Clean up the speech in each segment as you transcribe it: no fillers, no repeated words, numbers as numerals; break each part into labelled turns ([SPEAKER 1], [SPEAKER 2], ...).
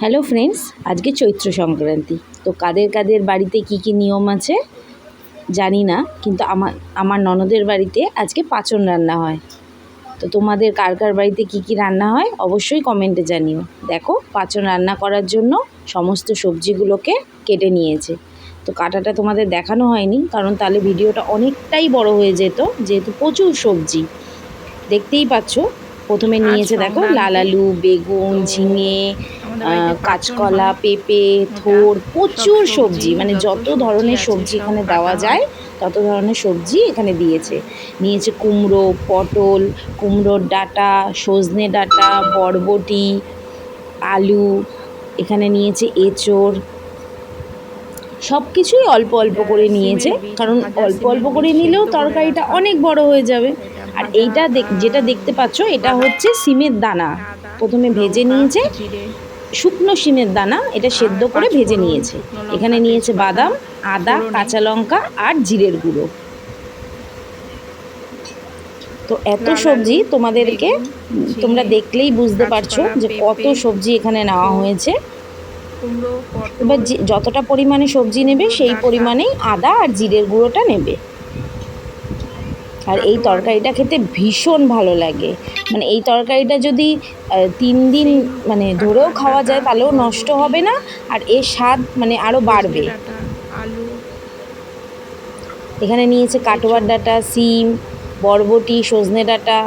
[SPEAKER 1] Hello friends, আজকে চৈত্র সংক্রান্তি। তো কাদের কাদের বাড়িতে কি কি নিয়ম আছে জানি না, কিন্তু আমার ননদের বাড়িতে আজকে পাঁচন রান্না হয়। তো তোমাদের কার কার বাড়িতে কি কি রান্না হয় অবশ্যই কমেন্টে জানিও। দেখো, পাঁচন রান্না করার জন্য সমস্ত সবজিগুলোকে কেটে নিয়েছে। তো কাটাটা তোমাদের দেখানো হয়নি, কারণ তাহলে ভিডিওটা অনেকটাই বড় হয়ে যেত, যেহেতু প্রচুর সবজি। দেখতেই পাচ্ছ, প্রথমে
[SPEAKER 2] আজ
[SPEAKER 1] নিয়েছে দেখো লাল
[SPEAKER 2] সংক্রান্তি
[SPEAKER 1] আলু, বেগুন,
[SPEAKER 2] তো
[SPEAKER 1] ঝিঙে,
[SPEAKER 2] আমাদের বাড়িতে পাঁচন
[SPEAKER 1] কাঁচকলা,
[SPEAKER 2] হয়।
[SPEAKER 1] পেঁপে,
[SPEAKER 2] মোটা
[SPEAKER 1] থোড়,
[SPEAKER 2] সব
[SPEAKER 1] প্রচুর
[SPEAKER 2] সবজি
[SPEAKER 1] সবজি, মানে
[SPEAKER 2] যত
[SPEAKER 1] যত
[SPEAKER 2] সবজি
[SPEAKER 1] ধরনের
[SPEAKER 2] আছে
[SPEAKER 1] সবজি
[SPEAKER 2] সব
[SPEAKER 1] এখানে দেওয়া
[SPEAKER 2] কাটা হয়।
[SPEAKER 1] যায় তত ধরনের সবজি এখানে দিয়েছে। নিয়েছে কুমড়ো, পটল, কুমড়োর ডাঁটা, সজনে ডাঁটা, বরবটি, আলু, এখানে নিয়েছে এঁচোড়। সব কিছুই অল্প অল্প
[SPEAKER 2] এটা
[SPEAKER 1] করে নিয়েছে,
[SPEAKER 2] সিমের বীজ,
[SPEAKER 1] কারণ
[SPEAKER 2] ভাজা
[SPEAKER 1] অল্প
[SPEAKER 2] সিমের
[SPEAKER 1] অল্প
[SPEAKER 2] বীজ
[SPEAKER 1] করে নিলেও
[SPEAKER 2] সেদ্ধ করে
[SPEAKER 1] তরকারিটা
[SPEAKER 2] রাখা।
[SPEAKER 1] অনেক বড় হয়ে যাবে।
[SPEAKER 2] এটা
[SPEAKER 1] আর
[SPEAKER 2] ভাজা
[SPEAKER 1] এইটা যেটা দেখতে পাচ্ছ, এটা
[SPEAKER 2] বাদাম,
[SPEAKER 1] হচ্ছে সিমের দানা।
[SPEAKER 2] আদা,
[SPEAKER 1] প্রথমে ভেজে
[SPEAKER 2] লঙ্কা,
[SPEAKER 1] নিয়েছে,
[SPEAKER 2] জিরে
[SPEAKER 1] শুকনো সিমের দানা, এটা
[SPEAKER 2] আর
[SPEAKER 1] সেদ্ধ করে ভেজে
[SPEAKER 2] পাঁচফোড়ন,
[SPEAKER 1] নিয়েছে।
[SPEAKER 2] শুকনো
[SPEAKER 1] এখানে
[SPEAKER 2] লঙ্কা,
[SPEAKER 1] নিয়েছে
[SPEAKER 2] তেজপাতা
[SPEAKER 1] বাদাম, আদা,
[SPEAKER 2] ফোড়নে,
[SPEAKER 1] কাঁচা লঙ্কা আর জিরের গুঁড়ো। তো এত
[SPEAKER 2] লাল আলু,
[SPEAKER 1] সবজি তোমাদেরকে
[SPEAKER 2] বেগুন,
[SPEAKER 1] তোমরা
[SPEAKER 2] ঝিঙে,
[SPEAKER 1] দেখলেই বুঝতে পারছো
[SPEAKER 2] কাঁচকলা,
[SPEAKER 1] যে কত
[SPEAKER 2] পেঁপে,
[SPEAKER 1] সবজি এখানে নেওয়া
[SPEAKER 2] থোড়,
[SPEAKER 1] হয়েছে।
[SPEAKER 2] কুমড়ো,
[SPEAKER 1] এবার
[SPEAKER 2] পটল,
[SPEAKER 1] যতটা পরিমাণে সবজি নেবে
[SPEAKER 2] কুমড়োর
[SPEAKER 1] সেই
[SPEAKER 2] ডাঁটা,
[SPEAKER 1] পরিমাণেই আদা আর জিরের গুঁড়োটা নেবে। আর এই
[SPEAKER 2] কাটোয়ার
[SPEAKER 1] তরকারিটা খেতে ভীষণ ভালো লাগে। মানে এই তরকারিটা যদি 3 দিন
[SPEAKER 2] সিম,
[SPEAKER 1] মানে ধরেও
[SPEAKER 2] কাটোয়ার
[SPEAKER 1] খাওয়া
[SPEAKER 2] ডাঁটা,
[SPEAKER 1] যায় তাহলেও নষ্ট
[SPEAKER 2] বরবটি,
[SPEAKER 1] হবে না, আর এর স্বাদ মানে আরও
[SPEAKER 2] সজনে
[SPEAKER 1] বাড়বে।
[SPEAKER 2] ডাঁটা, আলু,
[SPEAKER 1] এখানে নিয়েছে কাটোয়ার
[SPEAKER 2] এঁচোড়।
[SPEAKER 1] ডাঁটা, সিম, বরবটি, সজনে ডাঁটা,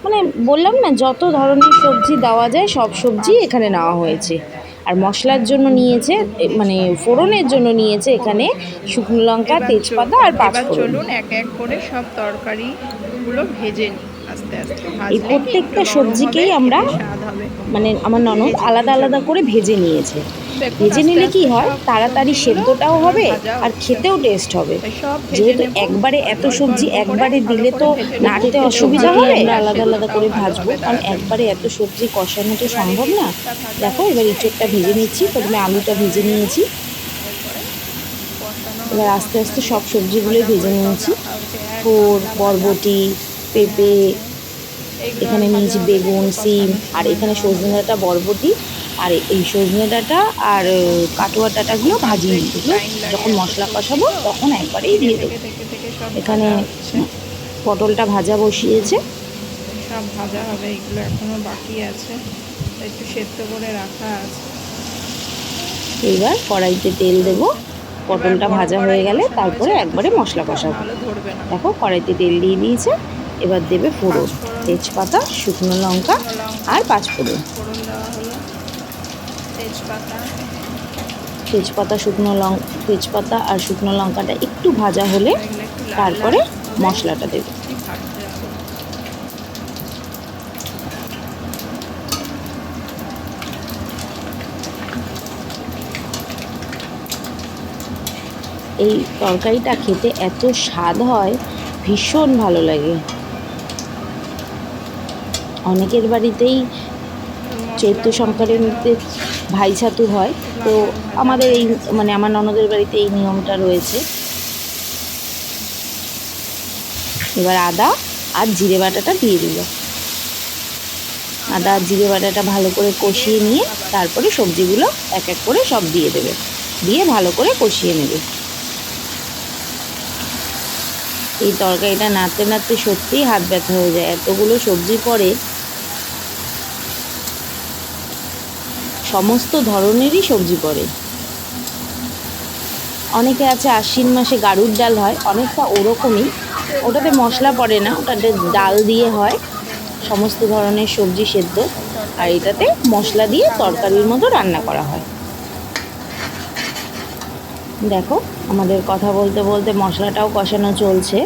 [SPEAKER 1] মানে বললাম না, যত ধরনের সবজি দেওয়া যায় সব সবজি এখানে নেওয়া হয়েছে। আর মশলার জন্য নিয়েছে, মানে ফোড়নের জন্য নিয়েছে এখানে শুকনো লঙ্কা, তেজপাতা আর
[SPEAKER 2] এবার
[SPEAKER 1] পাঁচফোড়ন।
[SPEAKER 2] চলুন এক এক করে সব তরকারিগুলো ভেজে নিই। আস্তে আস্তে
[SPEAKER 1] এই
[SPEAKER 2] ভাজলে কি একটু
[SPEAKER 1] প্রত্যেকটা
[SPEAKER 2] নরম হবে,
[SPEAKER 1] সবজিকেই আমরা,
[SPEAKER 2] খেতে স্বাদ হবে।
[SPEAKER 1] মানে আমার ননদ আলাদা আলাদা করে ভেজে নিয়েছে।
[SPEAKER 2] দেখুন
[SPEAKER 1] ভেজে
[SPEAKER 2] আস্তে
[SPEAKER 1] নিলে কি
[SPEAKER 2] আস্তে
[SPEAKER 1] হয়,
[SPEAKER 2] সব
[SPEAKER 1] তাড়াতাড়ি
[SPEAKER 2] সবজিগুলো
[SPEAKER 1] সেদ্ধটাও
[SPEAKER 2] আমার
[SPEAKER 1] হবে
[SPEAKER 2] ভাজা
[SPEAKER 1] আর
[SPEAKER 2] হচ্ছে।
[SPEAKER 1] খেতেও টেস্ট হবে।
[SPEAKER 2] তাই সব ভেজে
[SPEAKER 1] যেহেতু
[SPEAKER 2] নেব,
[SPEAKER 1] একবারে এত
[SPEAKER 2] অল্প
[SPEAKER 1] সবজি
[SPEAKER 2] অল্প করে
[SPEAKER 1] একবারে
[SPEAKER 2] ভালো
[SPEAKER 1] দিলে
[SPEAKER 2] করে
[SPEAKER 1] তো
[SPEAKER 2] ভেজে নেব,
[SPEAKER 1] নাড়তে
[SPEAKER 2] খেতেও
[SPEAKER 1] অসুবিধা
[SPEAKER 2] ভালো
[SPEAKER 1] হবে,
[SPEAKER 2] হবে
[SPEAKER 1] আমরা
[SPEAKER 2] আর
[SPEAKER 1] আলাদা আলাদা
[SPEAKER 2] সেদ্ধটাও
[SPEAKER 1] করে
[SPEAKER 2] ভালো
[SPEAKER 1] ভাজবো,
[SPEAKER 2] হবে
[SPEAKER 1] কারণ
[SPEAKER 2] তাড়াতাড়ি।
[SPEAKER 1] একবারে এত সবজি কষানো তো
[SPEAKER 2] এবার
[SPEAKER 1] সম্ভব না।
[SPEAKER 2] এদিকটা ভাজা
[SPEAKER 1] দেখো, এবার
[SPEAKER 2] হচ্ছে,
[SPEAKER 1] ইঁচড়টা
[SPEAKER 2] এই
[SPEAKER 1] ভেজে
[SPEAKER 2] পাশ
[SPEAKER 1] নিচ্ছি,
[SPEAKER 2] ভাজা
[SPEAKER 1] প্রথমে আলুটা
[SPEAKER 2] ভাজা
[SPEAKER 1] ভেজে
[SPEAKER 2] হয়ে গেছে।
[SPEAKER 1] নিয়েছি।
[SPEAKER 2] এরপরে কষানো
[SPEAKER 1] এবার
[SPEAKER 2] হবে
[SPEAKER 1] আস্তে
[SPEAKER 2] মশলা
[SPEAKER 1] আস্তে
[SPEAKER 2] দিয়ে,
[SPEAKER 1] সব সবজিগুলোই
[SPEAKER 2] ভাজা
[SPEAKER 1] ভেজে
[SPEAKER 2] করে সব
[SPEAKER 1] নিয়েছি।
[SPEAKER 2] রাখা হয়েছে, এক
[SPEAKER 1] থোড়,
[SPEAKER 2] গামলা ভাজা
[SPEAKER 1] বরবটি,
[SPEAKER 2] এখানে
[SPEAKER 1] পেঁপে,
[SPEAKER 2] আছে। এইগুলো আর
[SPEAKER 1] এখানে
[SPEAKER 2] ভাজা
[SPEAKER 1] নিয়েছি
[SPEAKER 2] হবে না,
[SPEAKER 1] বেগুন,
[SPEAKER 2] একটু
[SPEAKER 1] সিম,
[SPEAKER 2] কষানোর
[SPEAKER 1] আর
[SPEAKER 2] সময়
[SPEAKER 1] এখানে
[SPEAKER 2] দেওয়া
[SPEAKER 1] সজনে
[SPEAKER 2] হবে।
[SPEAKER 1] ডাঁটা, বরবটি, আর এই সজনে ডাঁটা আর
[SPEAKER 2] দেখো
[SPEAKER 1] কাটোয়ার
[SPEAKER 2] এখন
[SPEAKER 1] ডাঁটাগুলো
[SPEAKER 2] ভাজতে
[SPEAKER 1] ভাজিনি,
[SPEAKER 2] একটু
[SPEAKER 1] এগুলো
[SPEAKER 2] টাইম লাগে,
[SPEAKER 1] যখন
[SPEAKER 2] এত
[SPEAKER 1] মশলা
[SPEAKER 2] সবজি
[SPEAKER 1] কষাবো
[SPEAKER 2] তো
[SPEAKER 1] তখন একবারেই
[SPEAKER 2] থেকে
[SPEAKER 1] দিয়ে
[SPEAKER 2] থেকে
[SPEAKER 1] দেবো।
[SPEAKER 2] থেকে থেকে সব
[SPEAKER 1] এখানে
[SPEAKER 2] ভাজা হচ্ছে।
[SPEAKER 1] পটলটা ভাজা বসিয়েছে।
[SPEAKER 2] সব ভাজা হবে, এগুলো এখনো বাকি আছে, একটু সেদ্ধ করে রাখা আছে।
[SPEAKER 1] এইবার কড়াইতে তেল দেব।
[SPEAKER 2] চলছে। এবার
[SPEAKER 1] পটলটা
[SPEAKER 2] বড়
[SPEAKER 1] ভাজা হয়ে
[SPEAKER 2] কড়াই
[SPEAKER 1] গেলে
[SPEAKER 2] বসানো
[SPEAKER 1] তারপরে
[SPEAKER 2] হয়েছে, এত
[SPEAKER 1] একবারে
[SPEAKER 2] সবজি
[SPEAKER 1] মশলা
[SPEAKER 2] তো
[SPEAKER 1] কষাবো।
[SPEAKER 2] নাহলে ধরবে না।
[SPEAKER 1] দেখো, কড়াইতে তেল দিয়ে দিয়েছে। এবার দেবে ফোড়ন,
[SPEAKER 2] পাঁচফোড়ন,
[SPEAKER 1] তেজপাতা, শুকনো লঙ্কা
[SPEAKER 2] শুকনো লঙ্কা,
[SPEAKER 1] আর পাঁচফোড়ন।
[SPEAKER 2] ফোড়ন দেওয়া হলো, তেজপাতা,
[SPEAKER 1] তেজপাতা আর শুকনো লঙ্কাটা একটু ভাজা হলে
[SPEAKER 2] এবার এগুলো একটু লাল লাল
[SPEAKER 1] তারপরে
[SPEAKER 2] হবে,
[SPEAKER 1] মশলাটা দেবে।
[SPEAKER 2] অবধি ভাজতে হবে।
[SPEAKER 1] এই তরকারিটা খেতে এত স্বাদ হয়, ভীষণ ভালো লাগে। অনেকের বাড়িতেই চৈত্র
[SPEAKER 2] মশলাগুলো দিয়ে দেওয়া
[SPEAKER 1] সংক্রান্তিতে
[SPEAKER 2] হচ্ছে,
[SPEAKER 1] ভাই ছাতু হয়। তো
[SPEAKER 2] লাল লাল ভাজা
[SPEAKER 1] আমাদের
[SPEAKER 2] হয়ে
[SPEAKER 1] এই,
[SPEAKER 2] গেছে।
[SPEAKER 1] মানে আমার ননদের বাড়িতে এই নিয়মটা রয়েছে। এবার আদা আর জিরে বাটাটা দিয়ে দিল। আদা আর জিরে বাটাটা ভালো করে
[SPEAKER 2] জিরে
[SPEAKER 1] কষিয়ে নিয়ে
[SPEAKER 2] লঙ্কা বাটা,
[SPEAKER 1] তারপরে সবজিগুলো এক এক করে সব দিয়ে দেবে, দিয়ে ভালো করে কষিয়ে নেবে। এই তরকারিটা নাড়তে নাড়তে সত্যিই হাত ব্যথা হয়ে যায়, এতগুলো সবজি পড়ে, সমস্ত ধরনেরই সবজি পড়ে। অনেকে আছে আশ্বিন মাসে গাড়ুর ডাল হয়, অনেকটা ওরকমই।
[SPEAKER 2] তেলটা
[SPEAKER 1] ওটাতে মশলা
[SPEAKER 2] একবারে
[SPEAKER 1] পড়ে না, ওটাতে
[SPEAKER 2] গরম করে
[SPEAKER 1] ডাল দিয়ে
[SPEAKER 2] নিতে
[SPEAKER 1] হয়,
[SPEAKER 2] হবে মশলা
[SPEAKER 1] সমস্ত
[SPEAKER 2] দিয়ে।
[SPEAKER 1] ধরনের সবজি সেদ্ধ।
[SPEAKER 2] এই
[SPEAKER 1] আর
[SPEAKER 2] তরকারিতে
[SPEAKER 1] এটাতে মশলা দিয়ে
[SPEAKER 2] শাক
[SPEAKER 1] তরকারির
[SPEAKER 2] ডালনা
[SPEAKER 1] মতো রান্না
[SPEAKER 2] পটল
[SPEAKER 1] করা
[SPEAKER 2] ডাল।
[SPEAKER 1] হয়। দেখো, আমাদের কথা বলতে বলতে মশলাটাও কষানো চলছে।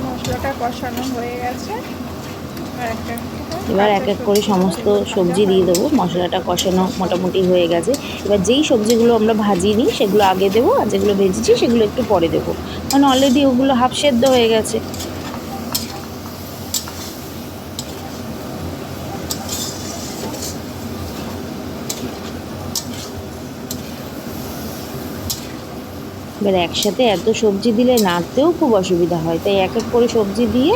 [SPEAKER 2] মশলাটা কষানো হয়ে গেছে,
[SPEAKER 1] এবার এক
[SPEAKER 2] কাঁচা
[SPEAKER 1] এক করে
[SPEAKER 2] সবজিগুলো
[SPEAKER 1] সমস্ত
[SPEAKER 2] যেগুলো ভাজা
[SPEAKER 1] সবজি দিয়ে দেবো।
[SPEAKER 2] হয়নি সেগুলো
[SPEAKER 1] মশলাটা কষানো
[SPEAKER 2] সব
[SPEAKER 1] মোটামুটি হয়ে গেছে। এবার যেই সবজিগুলো আমরা ভাজিনি সেগুলো আগে দেবো, আর যেগুলো ভেজেছি সেগুলো একটু পরে দেবো, কারণ অলরেডি ওগুলো হাফ সেদ্ধ হয়ে গেছে। এবার একসাথে এত সবজি দিলে নাড়তেও খুব অসুবিধা হয়, তাই এক এক করে সবজি দিয়ে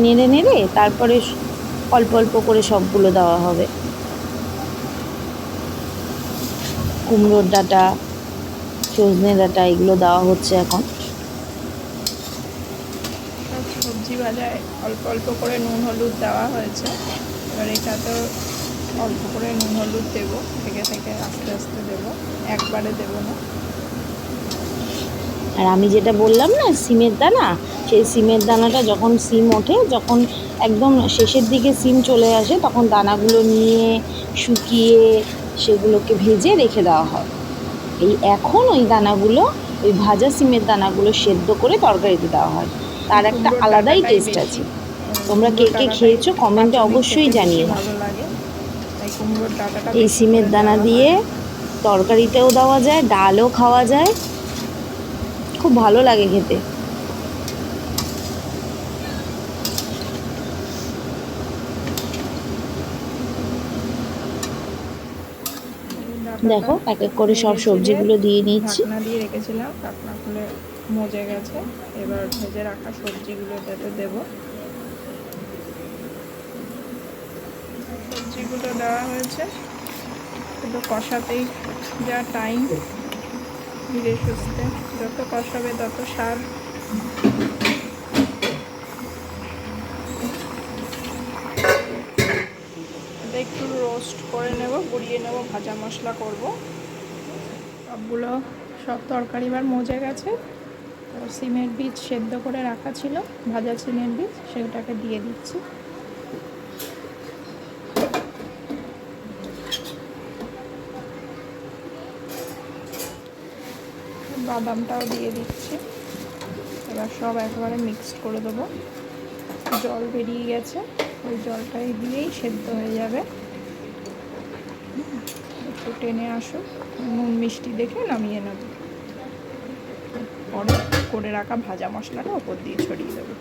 [SPEAKER 1] নেড়ে নেড়ে তারপরে অল্প অল্প করে সবগুলো দেওয়া হবে। কুমড়োর ডাঁটা, সজনে ডাঁটা এগুলো দেওয়া হচ্ছে এখন।
[SPEAKER 2] সব সবজি ভাজায় অল্প অল্প করে নুন হলুদ দেওয়া হয়েছে। এবার এটাতে অল্প করে নুন হলুদ দেবো, থেকে থেকে আস্তে আস্তে দেবো, একবারে দেবো না।
[SPEAKER 1] আর আমি যেটা বললাম না সিমের দানা, সেই সিমের দানাটা যখন সিম ওঠে, যখন একদম শেষের দিকে সিম চলে আসে, তখন দানাগুলো নিয়ে শুকিয়ে সেগুলোকে ভেজে রেখে দেওয়া হয়। এখন ওই দানাগুলো, ওই ভাজা সিমের দানাগুলো সেদ্ধ করে তরকারিতে দেওয়া হয়। তার একটা
[SPEAKER 2] কুমড়োর
[SPEAKER 1] আলাদাই
[SPEAKER 2] ডাঁটাটাই
[SPEAKER 1] টেস্ট
[SPEAKER 2] বেশি,
[SPEAKER 1] আছে। তোমরা কে
[SPEAKER 2] কুমড়োর
[SPEAKER 1] কে
[SPEAKER 2] ডাঁটাটাই
[SPEAKER 1] খেয়েছো কমেন্টে
[SPEAKER 2] পাঁচমিশালি
[SPEAKER 1] অবশ্যই
[SPEAKER 2] খেতে বেশি
[SPEAKER 1] জানিও।
[SPEAKER 2] ভালো লাগে, তাই কুমড়োর ডাঁটাটা
[SPEAKER 1] এই
[SPEAKER 2] বেশি
[SPEAKER 1] সিমের
[SPEAKER 2] করে
[SPEAKER 1] দানা
[SPEAKER 2] দেওয়া
[SPEAKER 1] দিয়ে
[SPEAKER 2] হয়।
[SPEAKER 1] তরকারিতেও দেওয়া যায়, ডালও খাওয়া যায়, খুব ভালো লাগে খেতে।
[SPEAKER 2] ডাঁটাটা
[SPEAKER 1] দেখো এক এক করে সব
[SPEAKER 2] নেড়ে চেড়ে
[SPEAKER 1] সবজিগুলো দিয়ে নিচ্ছি।
[SPEAKER 2] ঢাকনা দিয়ে রেখেছিলাম, ঢাকনা খুলে মজে গেছে। এবার ভেজে রাখা সবজিগুলো এটাতে দেবো। সবজিগুলো দেওয়া হয়েছে, শুধু কষাতেই যা টাইম, ধীরে সুস্থে যত কষাবে তত স্বাদ। এটা একটু রোস্ট করে নেব, গুঁড়িয়ে নেব, ভাজা মশলা করব। সবগুলো সব তরকারি এবার মজে গেছে। সিমের বীজ সেদ্ধ করে রাখা ছিল, ভাজা সিমের বীজ, সেটাকে দিয়ে দিচ্ছি। বাদামটাও দিয়ে দিচ্ছি। এবার সব একবারে মিক্সড করে দেবো। জল বেরিয়ে গেছে, ওই জলটাই দিয়েই সেদ্ধ হয়ে যাবে। একটু টেনে আসুক, নুন মিষ্টি দেখে নামিয়ে নেব। পরে করে রাখা ভাজা মশলাটা ওপর দিয়ে ছড়িয়ে দেবো।